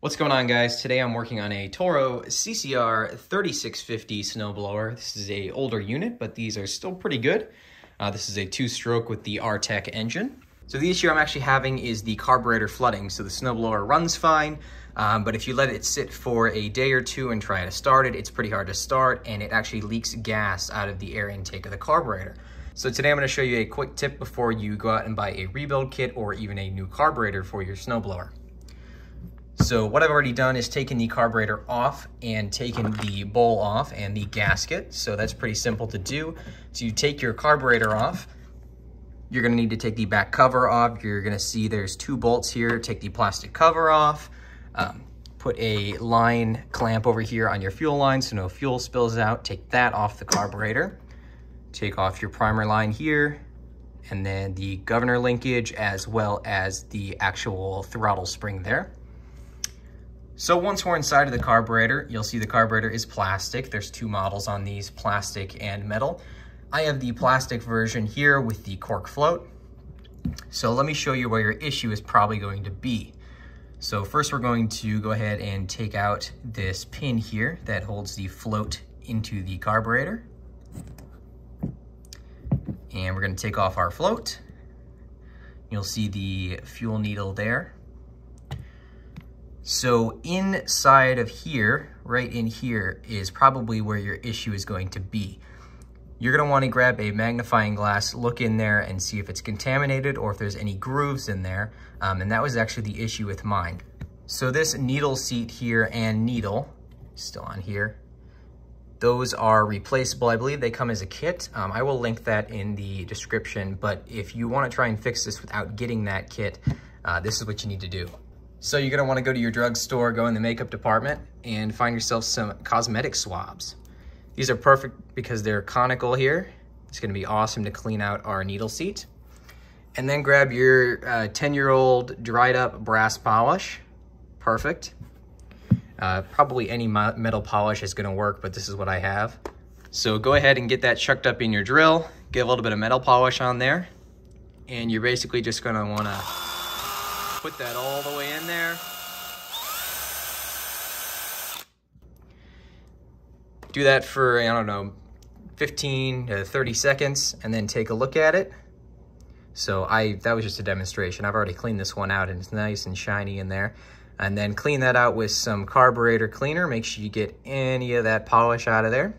What's going on, guys? Today I'm working on a Toro CCR3650 snowblower. This is a older unit, but these are still pretty good. This is a 2-stroke with the R-TEK engine. So the issue I'm actually having is the carburetor flooding. So the snowblower runs fine, but if you let it sit for a day or two and try to start it, it's pretty hard to start, and it actually leaks gas out of the air intake of the carburetor. So today I'm going to show you a quick tip before you go out and buy a rebuild kit or even a new carburetor for your snowblower. So what I've already done is taken the carburetor off and taken the bowl off and the gasket. So that's pretty simple to do. So you take your carburetor off. You're going to need to take the back cover off. You're going to see there's 2 bolts here. Take the plastic cover off. Put a line clamp over here on your fuel line so no fuel spills out. Take that off the carburetor. Take off your primer line here, and then the governor linkage as well as the actual throttle spring there. So once we're inside of the carburetor, you'll see the carburetor is plastic. There's 2 models on these, plastic and metal. I have the plastic version here with the cork float. So let me show you where your issue is probably going to be. So first we're going to go ahead and take out this pin here that holds the float into the carburetor. And we're going to take off our float. You'll see the fuel needle there. So inside of here, right in here, is probably where your issue is going to be. You're going to want to grab a magnifying glass, look in there and see if it's contaminated or if there's any grooves in there. And that was actually the issue with mine. So this needle seat here and needle, still on here, those are replaceable. I believe they come as a kit. I will link that in the description, but if you want to try and fix this without getting that kit, this is what you need to do. So you're gonna wanna go to your drugstore, go in the makeup department, and find yourself some cosmetic swabs. These are perfect because they're conical here. It's gonna be awesome to clean out our needle seat. And then grab your 10-year-old dried up brass polish. Perfect. Probably any metal polish is gonna work, but this is what I have. So go ahead and get that chucked up in your drill, get a little bit of metal polish on there, and you're basically just gonna wanna put that all the way in there. Do that for, I don't know, 15 to 30 seconds and then take a look at it. So that was just a demonstration. I've already cleaned this one out and it's nice and shiny in there. And then clean that out with some carburetor cleaner. Make sure you get any of that polish out of there.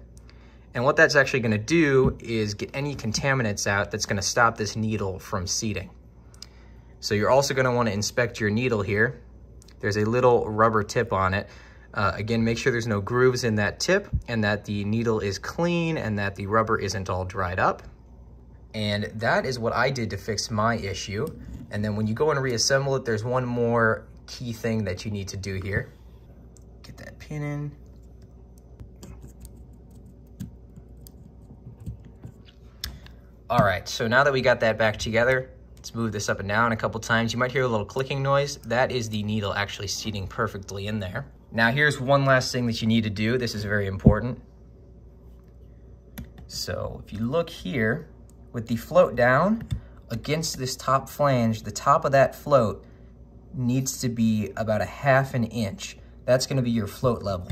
And what that's actually gonna do is get any contaminants out that's gonna stop this needle from seating. So you're also going to want to inspect your needle here. There's a little rubber tip on it. Again, make sure there's no grooves in that tip and that the needle is clean and that the rubber isn't all dried up. And that is what I did to fix my issue. And then when you go and reassemble it, there's one more key thing that you need to do here. Get that pin in. All right, so now that we got that back together, let's move this up and down a couple times. You might hear a little clicking noise. That is the needle actually seating perfectly in there. Now here's one last thing that you need to do. This is very important. So if you look here, with the float down against this top flange, the top of that float needs to be about 1/2 inch. That's gonna be your float level.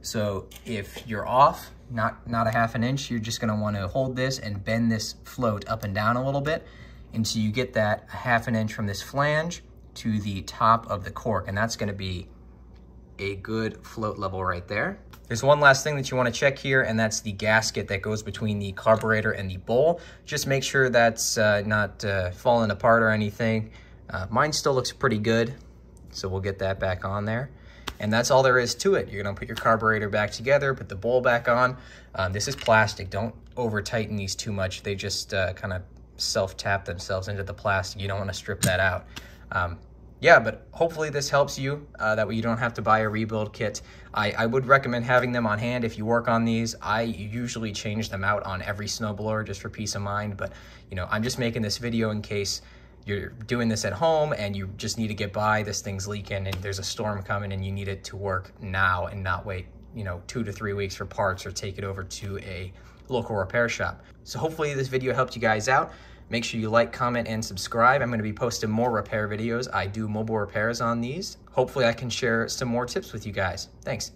So if you're off, not 1/2 inch, you're just gonna wanna hold this and bend this float up and down a little bit until you get that 1/2 inch from this flange to the top of the cork, and that's gonna be a good float level right there. There's one last thing that you wanna check here, and that's the gasket that goes between the carburetor and the bowl. Just make sure that's not falling apart or anything. Mine still looks pretty good, so we'll get that back on there. And that's all there is to it. You're gonna put your carburetor back together, put the bowl back on. This is plastic, don't over tighten these too much. They just kind of self-tap themselves into the plastic. You don't want to strip that out. Yeah, but hopefully this helps you. That way you don't have to buy a rebuild kit. I would recommend having them on hand if you work on these. I usually change them out on every snowblower just for peace of mind, but you know, I'm just making this video in case you're doing this at home and you just need to get by, this thing's leaking and there's a storm coming and you need it to work now and not wait, you know, 2 to 3 weeks for parts or take it over to a local repair shop. So hopefully this video helped you guys out. Make sure you like, comment, and subscribe. I'm going to be posting more repair videos. I do mobile repairs on these. Hopefully I can share some more tips with you guys. Thanks.